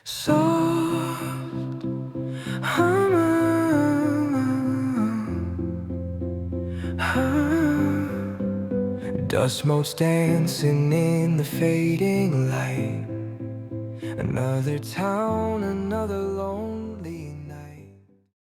Soft hum, dust motes dancing in the fading light. Another town, another lonely night.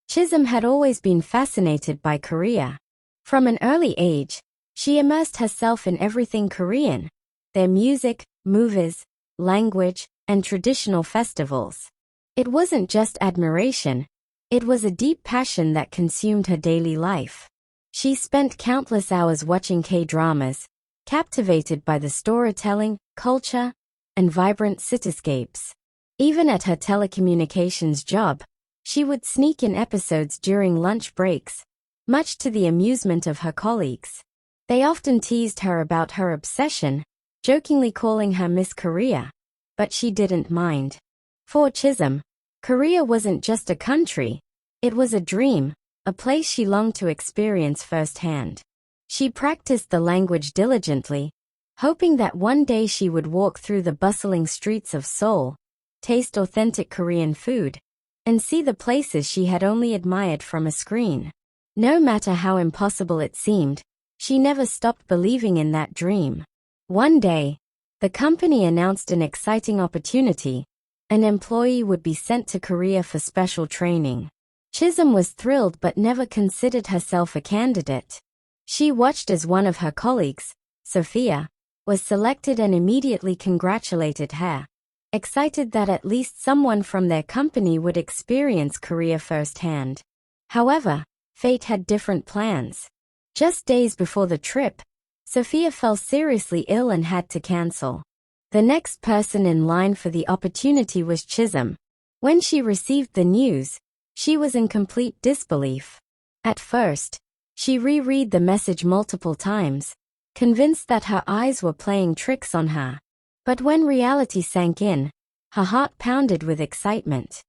Chisom had always been fascinated by Korea. From an early age, she immersed herself in everything Korean, their music, movies, language, and traditional festivals. It wasn't just admiration, it was a deep passion that consumed her daily life. She spent countless hours watching K-dramas, captivated by the storytelling, culture, and vibrant cityscapes. Even at her telecommunications job, she would sneak in episodes during lunch breaks, much to the amusement of her colleagues. They often teased her about her obsession, jokingly calling her Miss Korea, but she didn't mind. For Chisom, Korea wasn't just a country, it was a dream, a place she longed to experience firsthand. She practiced the language diligently, hoping that one day she would walk through the bustling streets of Seoul, taste authentic Korean food, and see the places she had only admired from a screen. No matter how impossible it seemed, she never stopped believing in that dream. One day, the company announced an exciting opportunity. An employee would be sent to Korea for special training. Chisom was thrilled but never considered herself a candidate. She watched as one of her colleagues, Sophia, was selected and immediately congratulated her, excited that at least someone from their company would experience Korea firsthand. However, fate had different plans. Just days before the trip, Sophia fell seriously ill and had to cancel. The next person in line for the opportunity was Chisom. When she received the news, she was in complete disbelief. At first, she reread the message multiple times, convinced that her eyes were playing tricks on her. But when reality sank in, her heart pounded with excitement.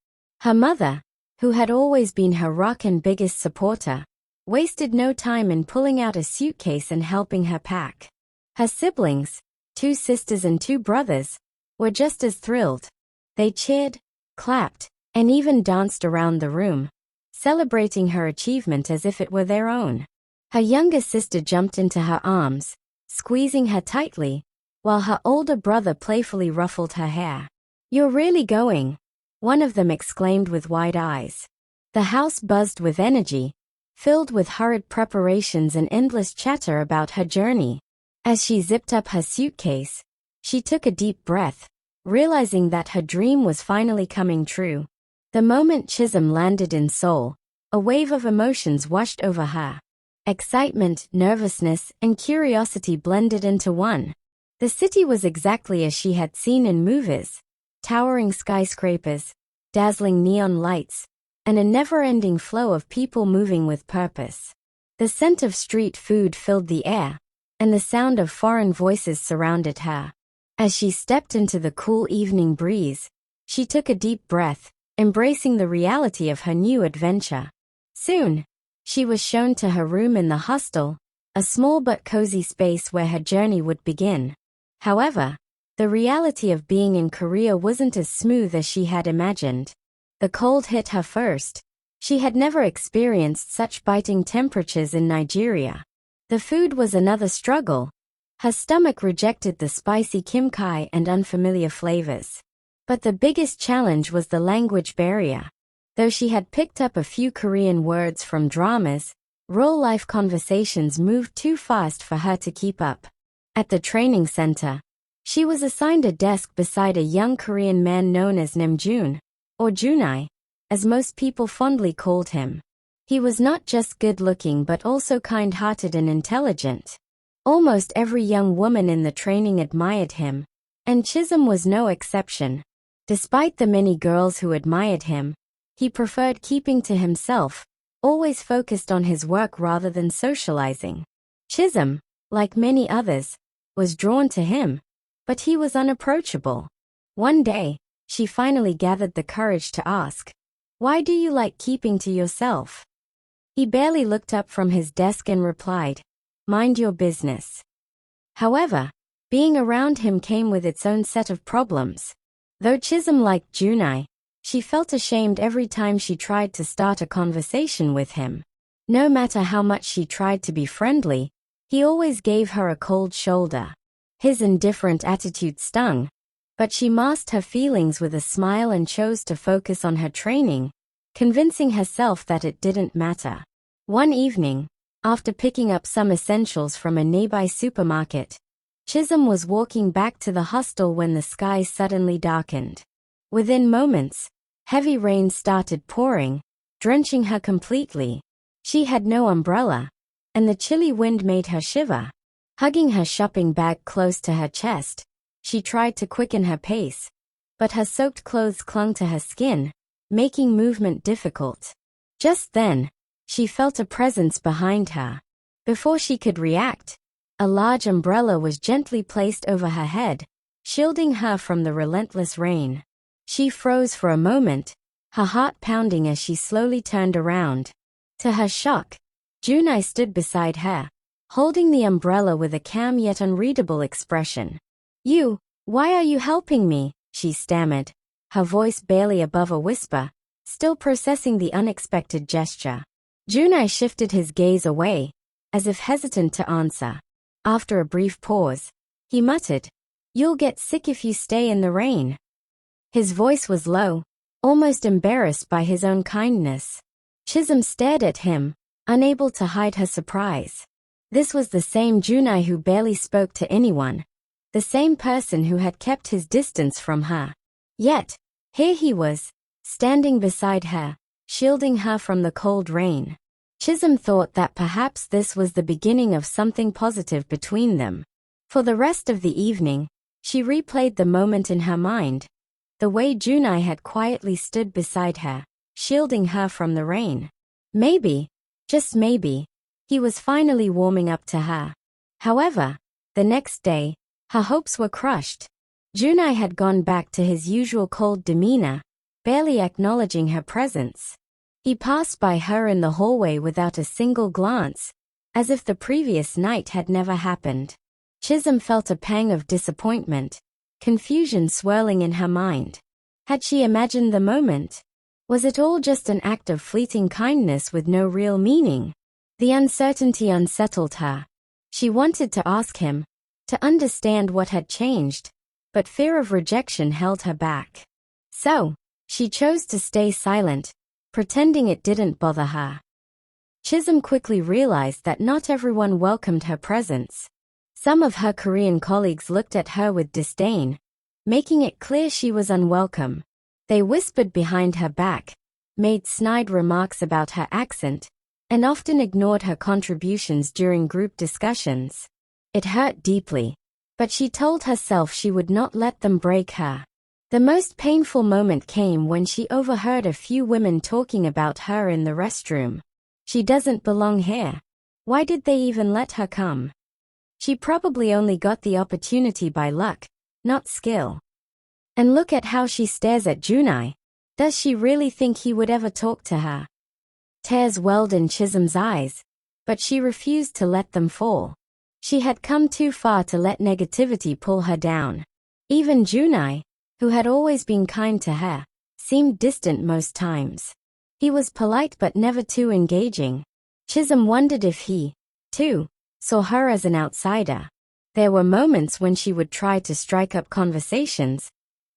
Her mother, who had always been her rock and biggest supporter, wasted no time in pulling out a suitcase and helping her pack. Her siblings, 2 sisters and 2 brothers, were just as thrilled. They cheered, clapped, and even danced around the room, celebrating her achievement as if it were their own. Her younger sister jumped into her arms, squeezing her tightly, while her older brother playfully ruffled her hair. "You're really going?" one of them exclaimed with wide eyes. The house buzzed with energy, filled with hurried preparations and endless chatter about her journey. As she zipped up her suitcase, she took a deep breath, realizing that her dream was finally coming true. The moment Chisom landed in Seoul, a wave of emotions washed over her. Excitement, nervousness, and curiosity blended into one. The city was exactly as she had seen in movies: towering skyscrapers, dazzling neon lights, and a never-ending flow of people moving with purpose. The scent of street food filled the air, and the sound of foreign voices surrounded her. As she stepped into the cool evening breeze, she took a deep breath, embracing the reality of her new adventure. Soon, she was shown to her room in the hostel, a small but cozy space where her journey would begin. However, the reality of being in Korea wasn't as smooth as she had imagined. The cold hit her first. She had never experienced such biting temperatures in Nigeria. The food was another struggle. Her stomach rejected the spicy kimchi and unfamiliar flavors. But the biggest challenge was the language barrier. Though she had picked up a few Korean words from dramas, real-life conversations moved too fast for her to keep up. At the training center, she was assigned a desk beside a young Korean man known as Namjoon, or Joonie, as most people fondly called him. He was not just good-looking but also kind-hearted and intelligent. Almost every young woman in the training admired him, and Chisom was no exception. Despite the many girls who admired him, he preferred keeping to himself, always focused on his work rather than socializing. Chisom, like many others, was drawn to him, but he was unapproachable. One day, she finally gathered the courage to ask, "Why do you like keeping to yourself?" He barely looked up from his desk and replied, "Mind your business." However, being around him came with its own set of problems. Though Chisom liked Joonie, she felt ashamed every time she tried to start a conversation with him. No matter how much she tried to be friendly, he always gave her a cold shoulder. His indifferent attitude stung, but she masked her feelings with a smile and chose to focus on her training, convincing herself that it didn't matter. One evening, after picking up some essentials from a nearby supermarket, Chisom was walking back to the hostel when the sky suddenly darkened. Within moments, heavy rain started pouring, drenching her completely. She had no umbrella, and the chilly wind made her shiver. Hugging her shopping bag close to her chest, she tried to quicken her pace, but her soaked clothes clung to her skin, making movement difficult. Just then, she felt a presence behind her. Before she could react, a large umbrella was gently placed over her head, shielding her from the relentless rain. She froze for a moment, her heart pounding as she slowly turned around. To her shock, Joonie stood beside her, holding the umbrella with a calm yet unreadable expression. Why are you helping me?" she stammered, her voice barely above a whisper, still processing the unexpected gesture. Joonie shifted his gaze away, as if hesitant to answer. After a brief pause, he muttered, "You'll get sick if you stay in the rain." His voice was low, almost embarrassed by his own kindness. Chisom stared at him, unable to hide her surprise. This was the same Joonie who barely spoke to anyone, the same person who had kept his distance from her. Yet, here he was, standing beside her, shielding her from the cold rain. Chisom thought that perhaps this was the beginning of something positive between them. For the rest of the evening, she replayed the moment in her mind, the way Joonie had quietly stood beside her, shielding her from the rain. Maybe, just maybe, he was finally warming up to her. However, the next day, her hopes were crushed. Joonie had gone back to his usual cold demeanor, barely acknowledging her presence. He passed by her in the hallway without a single glance, as if the previous night had never happened. Chisom felt a pang of disappointment, confusion swirling in her mind. Had she imagined the moment? Was it all just an act of fleeting kindness with no real meaning? The uncertainty unsettled her. She wanted to ask him, to understand what had changed, but fear of rejection held her back. So, she chose to stay silent, pretending it didn't bother her. Chisom quickly realized that not everyone welcomed her presence. Some of her Korean colleagues looked at her with disdain, making it clear she was unwelcome. They whispered behind her back, made snide remarks about her accent, and often ignored her contributions during group discussions. It hurt deeply, but she told herself she would not let them break her. The most painful moment came when she overheard a few women talking about her in the restroom. "She doesn't belong here. Why did they even let her come? She probably only got the opportunity by luck, not skill. And look at how she stares at Joonie. Does she really think he would ever talk to her?" Tears welled in Chisom's eyes, but she refused to let them fall. She had come too far to let negativity pull her down. Even Joonie, who had always been kind to her, seemed distant most times. He was polite but never too engaging. Chisom wondered if he, too, saw her as an outsider. There were moments when she would try to strike up conversations,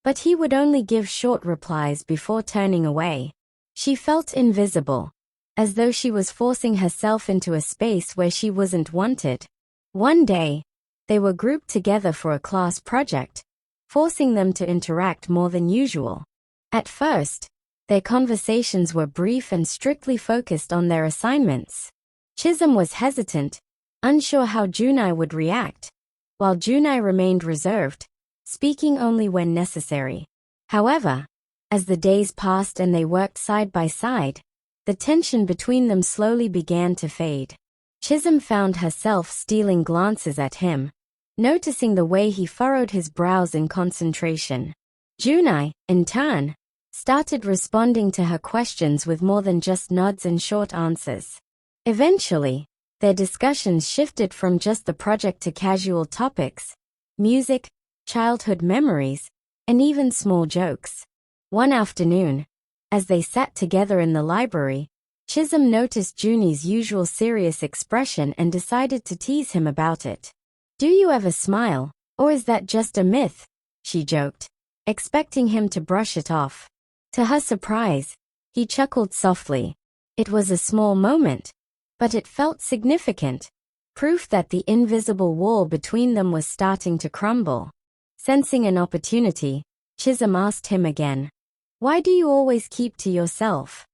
but he would only give short replies before turning away. She felt invisible, as though she was forcing herself into a space where she wasn't wanted. One day, they were grouped together for a class project, forcing them to interact more than usual. At first, their conversations were brief and strictly focused on their assignments. Chisom was hesitant, unsure how Joonie would react, while Joonie remained reserved, speaking only when necessary. However, as the days passed and they worked side by side, the tension between them slowly began to fade. Chisom found herself stealing glances at him, noticing the way he furrowed his brows in concentration. Joonie, in turn, started responding to her questions with more than just nods and short answers. Eventually, their discussions shifted from just the project to casual topics: music, childhood memories, and even small jokes. One afternoon, as they sat together in the library, Chisom noticed Joonie's usual serious expression and decided to tease him about it. "Do you ever smile, or is that just a myth?" she joked, expecting him to brush it off. To her surprise, he chuckled softly. It was a small moment, but it felt significant, proof that the invisible wall between them was starting to crumble. Sensing an opportunity, Chisom asked him again, "Why do you always keep to yourself?"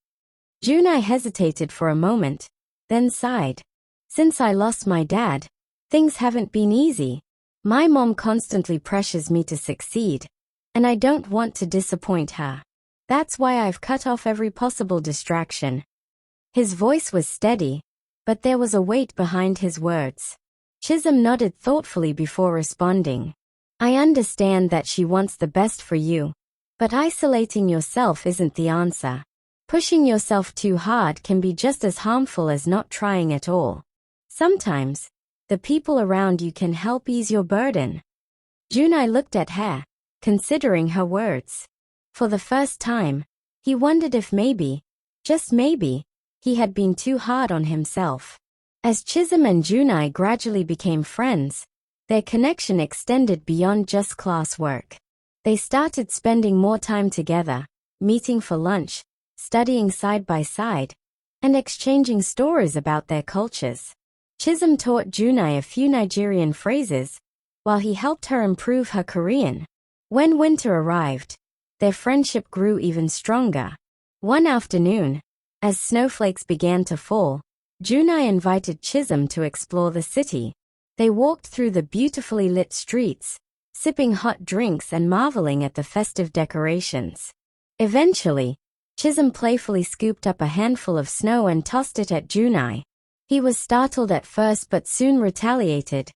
Joonie hesitated for a moment, then sighed. "Since I lost my dad, things haven't been easy. My mom constantly pressures me to succeed, and I don't want to disappoint her. That's why I've cut off every possible distraction." His voice was steady, but there was a weight behind his words. Chisom nodded thoughtfully before responding. "I understand that she wants the best for you, but isolating yourself isn't the answer. Pushing yourself too hard can be just as harmful as not trying at all. Sometimes, the people around you can help ease your burden." Joonie looked at her, considering her words. For the first time, he wondered if maybe, just maybe, he had been too hard on himself. As Chisom and Joonie gradually became friends, their connection extended beyond just classwork. They started spending more time together, meeting for lunch, studying side by side, and exchanging stories about their cultures. Chisom taught Joonie a few Nigerian phrases, while he helped her improve her Korean. When winter arrived, their friendship grew even stronger. One afternoon, as snowflakes began to fall, Joonie invited Chisom to explore the city. They walked through the beautifully lit streets, sipping hot drinks and marveling at the festive decorations. Eventually, Chisom playfully scooped up a handful of snow and tossed it at Joonie. He was startled at first but soon retaliated,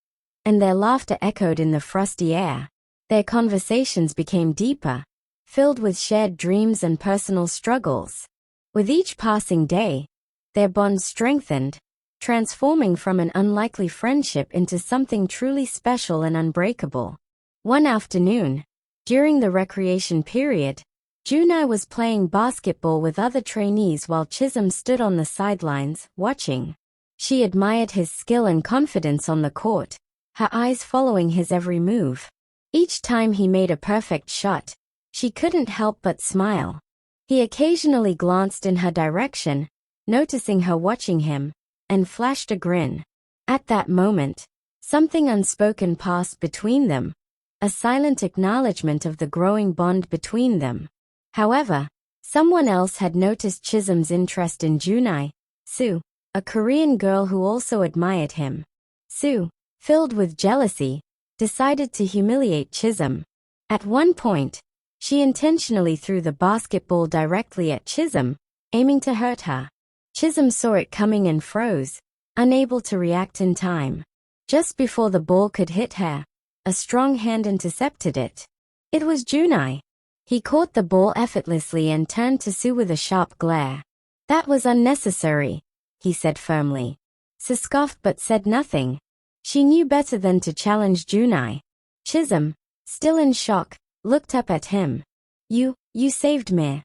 and their laughter echoed in the frosty air. Their conversations became deeper, filled with shared dreams and personal struggles. With each passing day, their bond strengthened, transforming from an unlikely friendship into something truly special and unbreakable. One afternoon, during the recreation period, Joonie was playing basketball with other trainees while Chisom stood on the sidelines, watching. She admired his skill and confidence on the court, her eyes following his every move. Each time he made a perfect shot, she couldn't help but smile. He occasionally glanced in her direction, noticing her watching him, and flashed a grin. At that moment, something unspoken passed between them, a silent acknowledgement of the growing bond between them. However, someone else had noticed Chisom's interest in Joonie, Sue, a Korean girl who also admired him. Sue, filled with jealousy, decided to humiliate Chisom. At one point, she intentionally threw the basketball directly at Chisom, aiming to hurt her. Chisom saw it coming and froze, unable to react in time. Just before the ball could hit her, a strong hand intercepted it. It was Joonie. He caught the ball effortlessly and turned to Sue with a sharp glare. "That was unnecessary," he said firmly. Sue scoffed but said nothing. She knew better than to challenge Joonie. Chisom, still in shock, looked up at him. You saved me."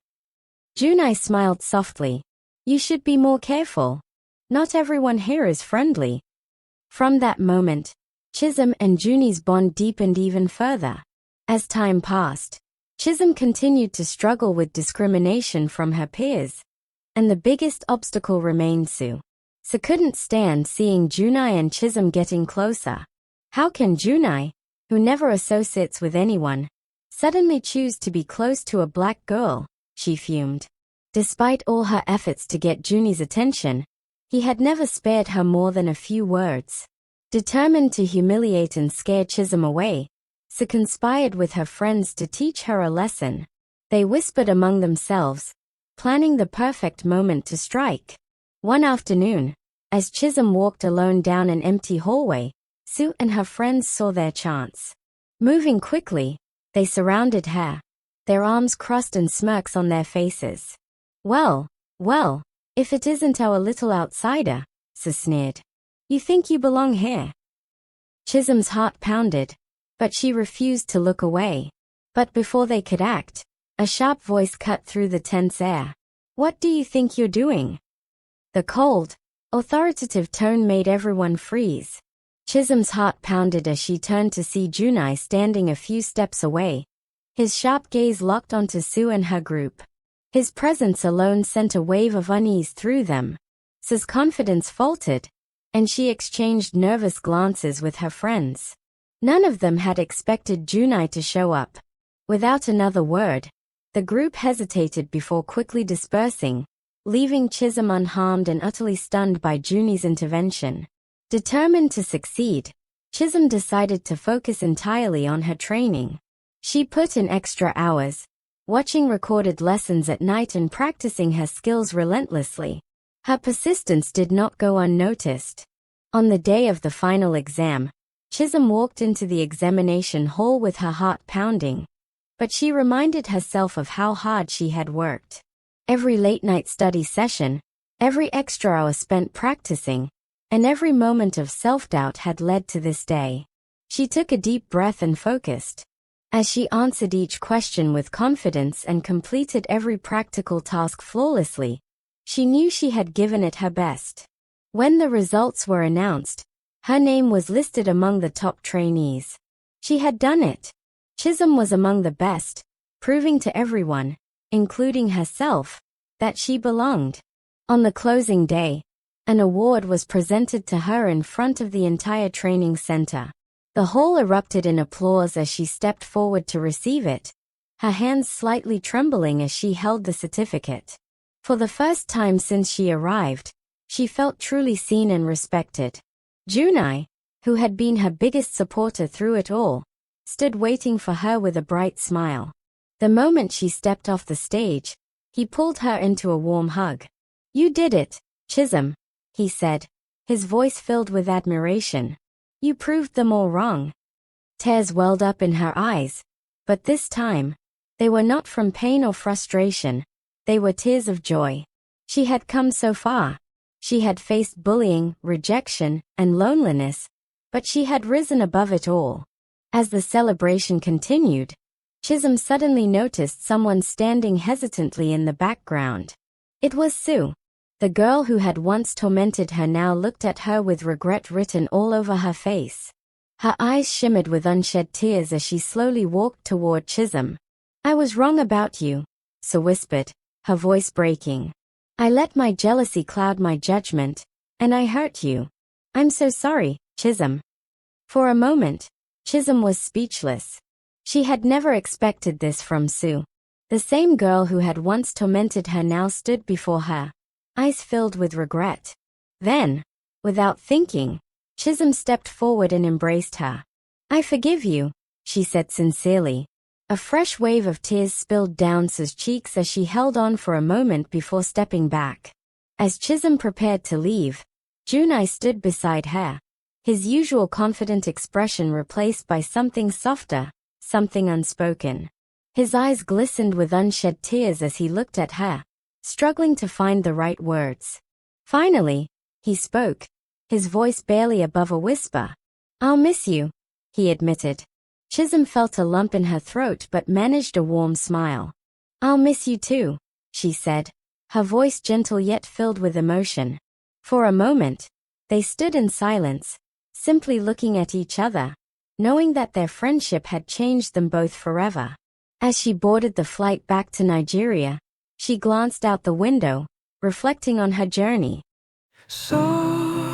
Joonie smiled softly. "You should be more careful. Not everyone here is friendly." From that moment, Chisom and Joonie's bond deepened even further. As time passed, Chisom continued to struggle with discrimination from her peers, and the biggest obstacle remained Sue. Sue couldn't stand seeing Joonie and Chisom getting closer. How can Joonie, who never associates with anyone, suddenly choose to be close to a black girl? She fumed. Despite all her efforts to get Joonie's attention, he had never spared her more than a few words. Determined to humiliate and scare Chisom away, Sue conspired with her friends to teach her a lesson. They whispered among themselves, planning the perfect moment to strike. One afternoon, as Chisom walked alone down an empty hallway, Sue and her friends saw their chance. Moving quickly, they surrounded her, their arms crossed and smirks on their faces. Well, if it isn't our little outsider," Sue sneered. "You think you belong here?" Chisom's heart pounded, but she refused to look away. But before they could act, a sharp voice cut through the tense air. "What do you think you're doing?" The cold, authoritative tone made everyone freeze. Chisom's heart pounded as she turned to see Joonie standing a few steps away. His sharp gaze locked onto Sue and her group. His presence alone sent a wave of unease through them. Sue's confidence faltered, and she exchanged nervous glances with her friends. None of them had expected Joonie to show up. Without another word, the group hesitated before quickly dispersing, leaving Chisom unharmed and utterly stunned by Joonie's intervention. Determined to succeed, Chisom decided to focus entirely on her training. She put in extra hours, watching recorded lessons at night and practicing her skills relentlessly. Her persistence did not go unnoticed. On the day of the final exam, Chisom walked into the examination hall with her heart pounding, but she reminded herself of how hard she had worked. Every late-night study session, every extra hour spent practicing, and every moment of self-doubt had led to this day. She took a deep breath and focused. As she answered each question with confidence and completed every practical task flawlessly, she knew she had given it her best. When the results were announced, her name was listed among the top trainees. She had done it. Chisom was among the best, proving to everyone, including herself, that she belonged. On the closing day, an award was presented to her in front of the entire training center. The hall erupted in applause as she stepped forward to receive it, her hands slightly trembling as she held the certificate. For the first time since she arrived, she felt truly seen and respected. Joonie, who had been her biggest supporter through it all, stood waiting for her with a bright smile. The moment she stepped off the stage, he pulled her into a warm hug. "You did it, Chisom," he said, his voice filled with admiration. "You proved them all wrong." Tears welled up in her eyes, but this time, they were not from pain or frustration. They were tears of joy. She had come so far. She had faced bullying, rejection, and loneliness, but she had risen above it all. As the celebration continued, Chisom suddenly noticed someone standing hesitantly in the background. It was Sue. The girl who had once tormented her now looked at her with regret written all over her face. Her eyes shimmered with unshed tears as she slowly walked toward Chisom. "I was wrong about you," Sue whispered, her voice breaking. "I let my jealousy cloud my judgment, and I hurt you. I'm so sorry, Chisom." For a moment, Chisom was speechless. She had never expected this from Sue. The same girl who had once tormented her now stood before her, eyes filled with regret. Then, without thinking, Chisom stepped forward and embraced her. "I forgive you," she said sincerely. A fresh wave of tears spilled down Sue's cheeks as she held on for a moment before stepping back. As Chisom prepared to leave, Joonie stood beside her, his usual confident expression replaced by something softer, something unspoken. His eyes glistened with unshed tears as he looked at her, struggling to find the right words. Finally, he spoke, his voice barely above a whisper. "I'll miss you," he admitted. Chisom felt a lump in her throat but managed a warm smile. "I'll miss you too," she said, her voice gentle yet filled with emotion. For a moment, they stood in silence, simply looking at each other, knowing that their friendship had changed them both forever. As she boarded the flight back to Nigeria, she glanced out the window, reflecting on her journey. Soft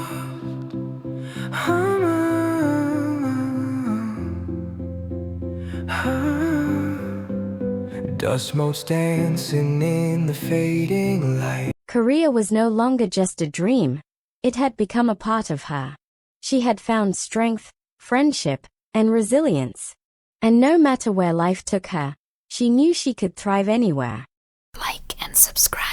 dust motes dancing in the fading light. Korea was no longer just a dream. It had become a part of her. She had found strength, friendship, and resilience. And no matter where life took her, she knew she could thrive anywhere. Like and subscribe.